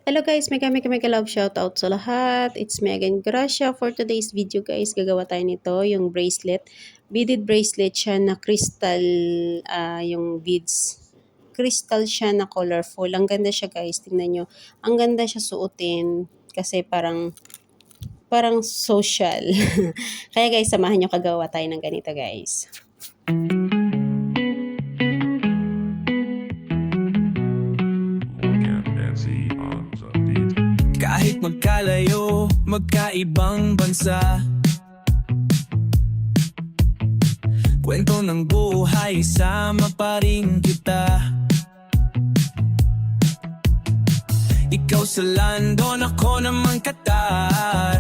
Hello guys, mega love shoutout sa lahat. It's me again, Grasya. For today's video guys, gagawa tayo nito, yung bracelet. Beaded bracelet siya na crystal, yung beads. Crystal siya na colorful. Ang ganda siya guys, tingnan nyo. Ang ganda siya suotin kasi parang social. Kaya guys, samahan nyo kagawa tayo ng ganito guys. Kahit magkalayo, magkaibang bansa, kwento ng buhay, sama pa rin kita. Ikaw sa London, ako naman Qatar,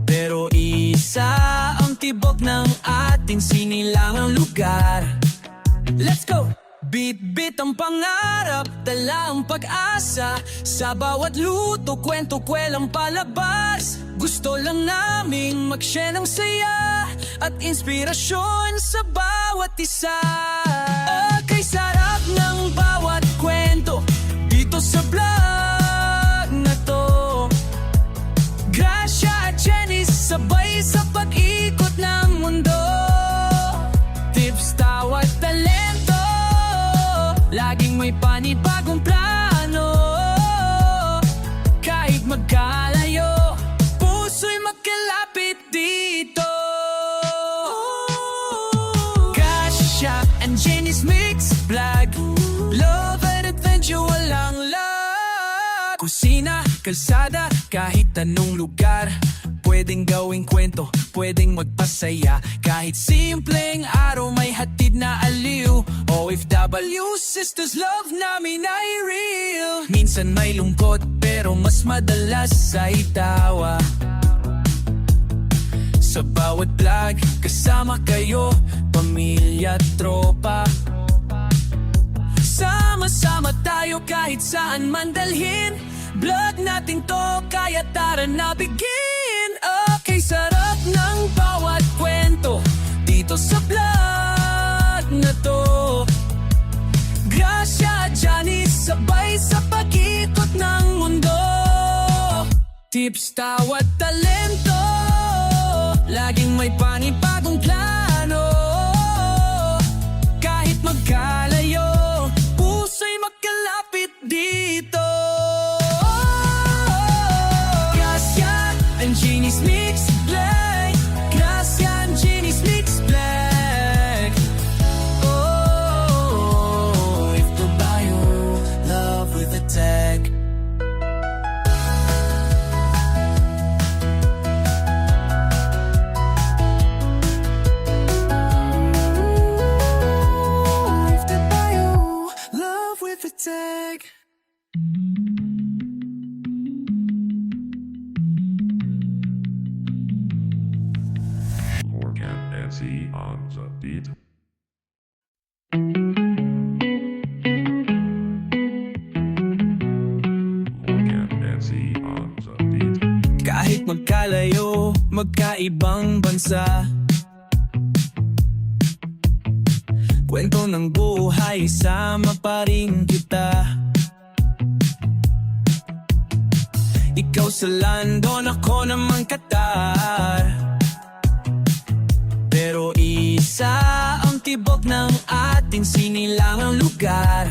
pero isa ang tibok ng ating sinilangang lugar. Let's go! Bit-bit ang pangarap, dala ang pag-asa. Sa bawat luto, kwento, kwelang palabas. Gusto lang naming mag-share ng saya at inspirasyon sa bawat isa. Okay, sarap ng bawat kwento dito sa vlog na to. Grasya at Jenny, sabay sa pag-ikot ng mundo. Tips, tawa, talento, laging may panibagong plano. Kahit magkalayo, puso'y magkalapit dito. Grasya and Jenny's Mix Vlog, love and adventure, walang lag. Kusina, kalsada, kahit anong lugar, pwedeng gawing kwento, pwedeng magpasaya. Kahit simpleng araw, may hatid na aliw. OFW, sisters, love namin ay real. Minsan may lungkot, pero mas madalas ay tawa. Sa bawat vlog, kasama kayo, pamilya at tropa. Sama-sama tayo kahit saan man dalhin. Vlog natin to, kaya tara na begin. Okay, sarap ng bawat kwento dito sa vlog na to. Grasya at Johnny, sabay sa pag-ikot ng mundo. Tips, tawa, talento, laging may panibagong plano. Kahit magkalayo, puso'y magkalapit dito. Grasya and Jenny's Mix Vlog, Grasya and Jenny's Mix Vlog. Oh, if the bio, love with a tag. If the bio, love with a tag. Morgan Nancy on the beat. Morgan Nancy on the beat. Kahit magkalayo, magkaibang bansa, kwento ng buhay, sama pa rin kita. Ikaw sa London, ako naman Qatar, pero isa ang tibok ng ating sinilangang lugar.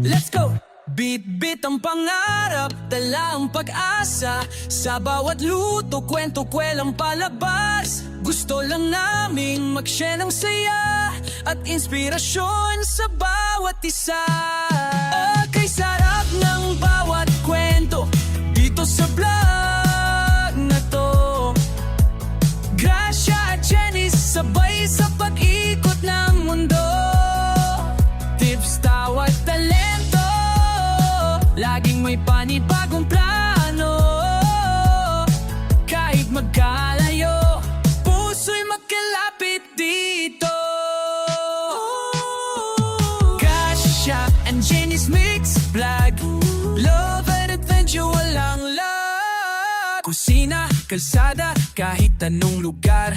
Let's go! Bit-bit ang pangarap, dala ang pag-asa. Sa bawat luto, kwento, kwelang palabas. Gusto lang naming mag-share ng saya at inspirasyon sa bawat isa. Okay, sarap ng bawat kwento dito sa vlog na to. Grasya at Jenny, sabay sa pag-ikot ng mundo. Tips, tawa, talento, laging may panibagong plano. Kahit magkalayo, puso'y magkalapit dito. Grasya and Jenny's Mix Vlog, love and adventure, walang lag. Kusina, kalsada, kahit anong lugar,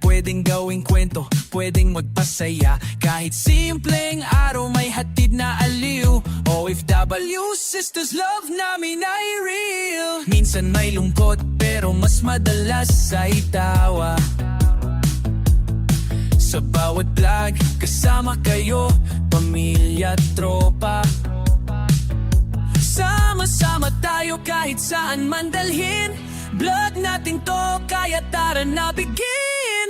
pwedeng gawing kwento, pwedeng magpasaya. Kahit simpleng araw, may hatid na aliw. OFW, sisters, love namin ay real. Minsan may lungkot pero mas madalas ay tawa. Sa bawat vlog, kasama kayo, pamilya at tropa. Sama-sama tayo kahit saan man dalhin. Vlog natin to, kaya tara na begin.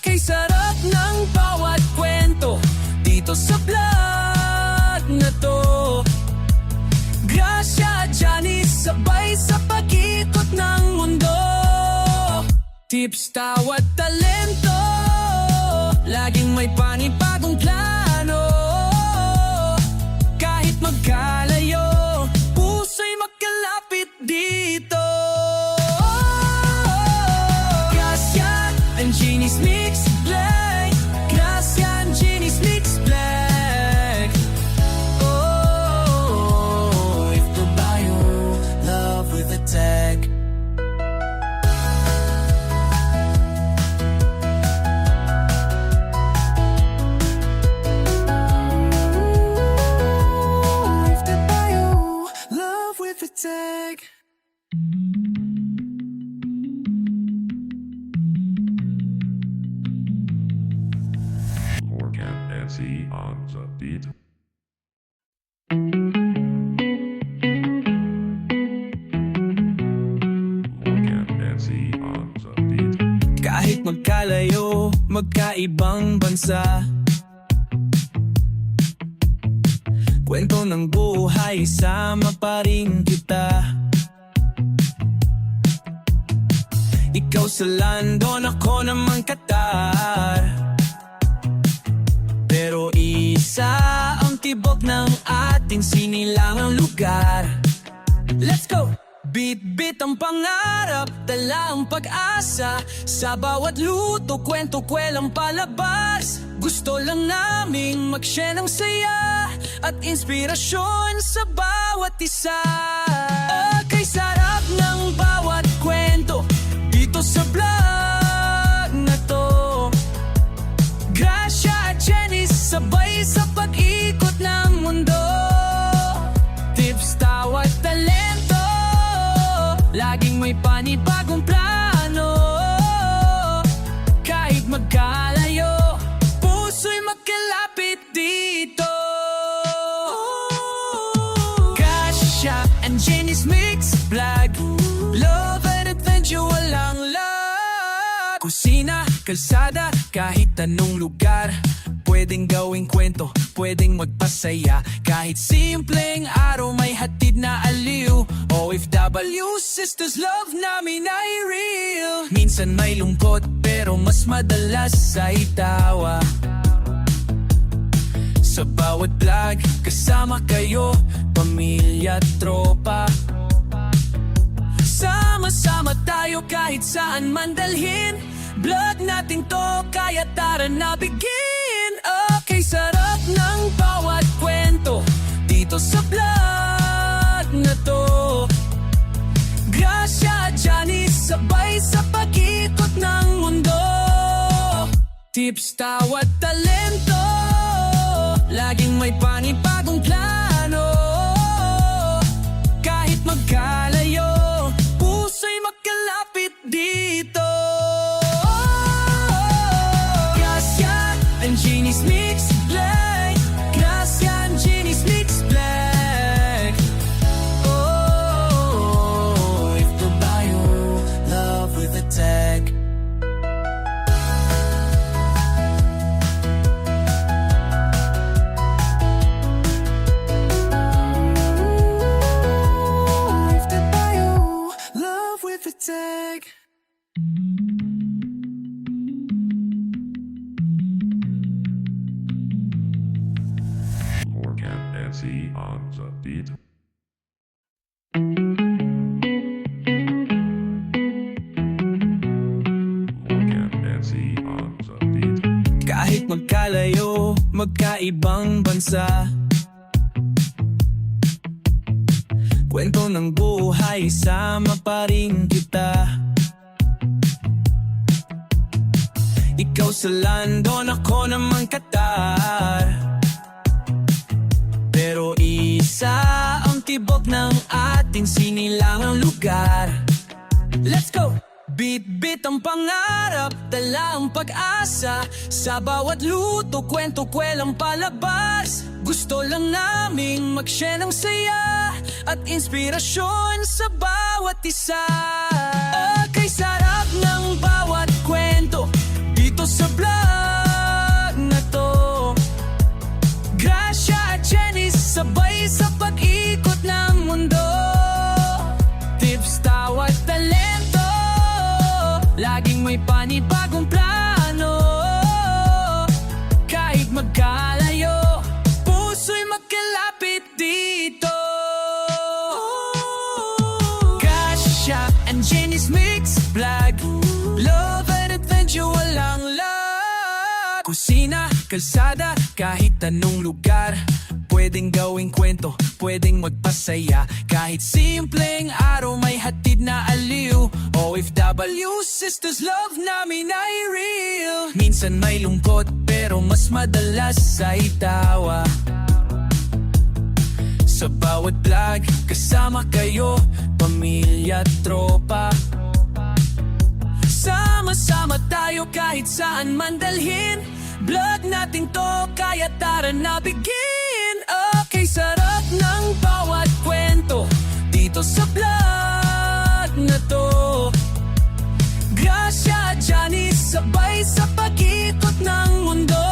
Okay, sarap ng bawat kwento dito sa vlog na to. Grasya at Janice, sabay sa pag-ikot ng mundo. Tips, tawa at talento, laging may panibagong plano. Kahit magkalayo, puso'y magkalapit dito. Grasya and Jeannie's Mix Black. Grasya and Jeannie's Mix Black. Oh, if the bio, love with a tag. Tag. Morgan Nancy on the beat. Morgan Nancy on the beat. Kahit magkalayo, magkaibang bansa, kwento ng buhay, sama pa rin kita. Ikaw sa London, ako naman Qatar. Pero isa ang tibok ng ating sinilangang lugar. Let's go! Bit-bit ang pangarap, tala ang pag-asa. Sa bawat luto, kwento, kwelang palabas. Gusto lang naming mag-share ng saya at inspirasyon sa bawat isa. Okay, sarap ng bawat kwento dito sa vlog na to. Grasya at Janice, sabay sa pag-ikot ng mundo. Tips, tawa at talento, laging may panibagong plano. Kahit magkalayo, puso'y magkalapit dito. Grasya and Jeannie's Mix Vlog. Love and adventure, walang lag. Kusina, kalsada, kahit anong lugar. Pwedeng gawing kwento, pwedeng magpasaya. Kahit simpleng araw, may hatid na aliw. OFW, sisters, love namin ay real. Minsan may lungkot, pero mas madalas ay tawa. Sa bawat vlog, kasama kayo, pamilya at tropa. Sama-sama tayo kahit saan man dalhin. Vlog natin to, kaya tara na begin. Okay, sarap ng bawat kwento dito sa vlog na to. Grasya at Janice, sabay sa pag-ikot ng mundo. Tips, tawa at talento, laging may panibagong plano. Kahit magkalayo, puso'y magkalapit dito. Grasya and Jeannie's Mix Black. Grasya and Jeannie's Mix Black. Oh, if the bio, love with a tag. Tag. Morgan Nancy on the beat. Morgan Nancy on the beat. Kahit magkalayo, magkaibang bansa, kwento ng buhay, sama pa rin kita. Ikaw sa London, ako naman Qatar. Pero isa tibok ng ating sinilangang lugar. Let's go! Bit-bit ang pangarap, dala ang pag-asa. Sa bawat luto, kwento, kwelang palabas. Gusto lang naming mag-share ng saya at inspirasyon sa bawat isa. Okay, sarap ng bawat kwento dito sa vlog na to. Grasya at Jenny sabay sa pag-ikot ng mundo. Tips, tawa at talento, laging may panibagong plano. Kahit magkalayo, puso'y magkalapit dito. Grasya and Jenny's Mix Vlog, love and adventure, walang lag. Kusina, kalsada, kahit anong lugar, pwedeng gawing kwento, pwedeng magpasaya. Kahit simpleng araw may hatid na aliw. OFW, sisters, love namin ay real. Minsan may lungkot, pero mas madalas ay tawa. Sa bawat vlog, kasama kayo, pamilya at tropa. Sama-sama tayo kahit saan man dalhin. Vlog natin to, kaya tara na begin. Okay, sarap ng bawat kwento dito sa vlog na to. Grasya at Johnny sabay sa pag-ikot ng mundo.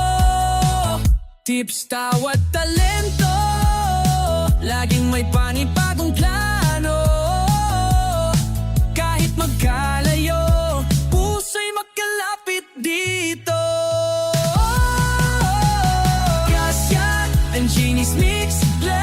Tips, tawa at talento, laging may panibagong plano. Kahit magkalayo, puso'y magkalapit dito. Grasya and Jenny's Mix Vlog.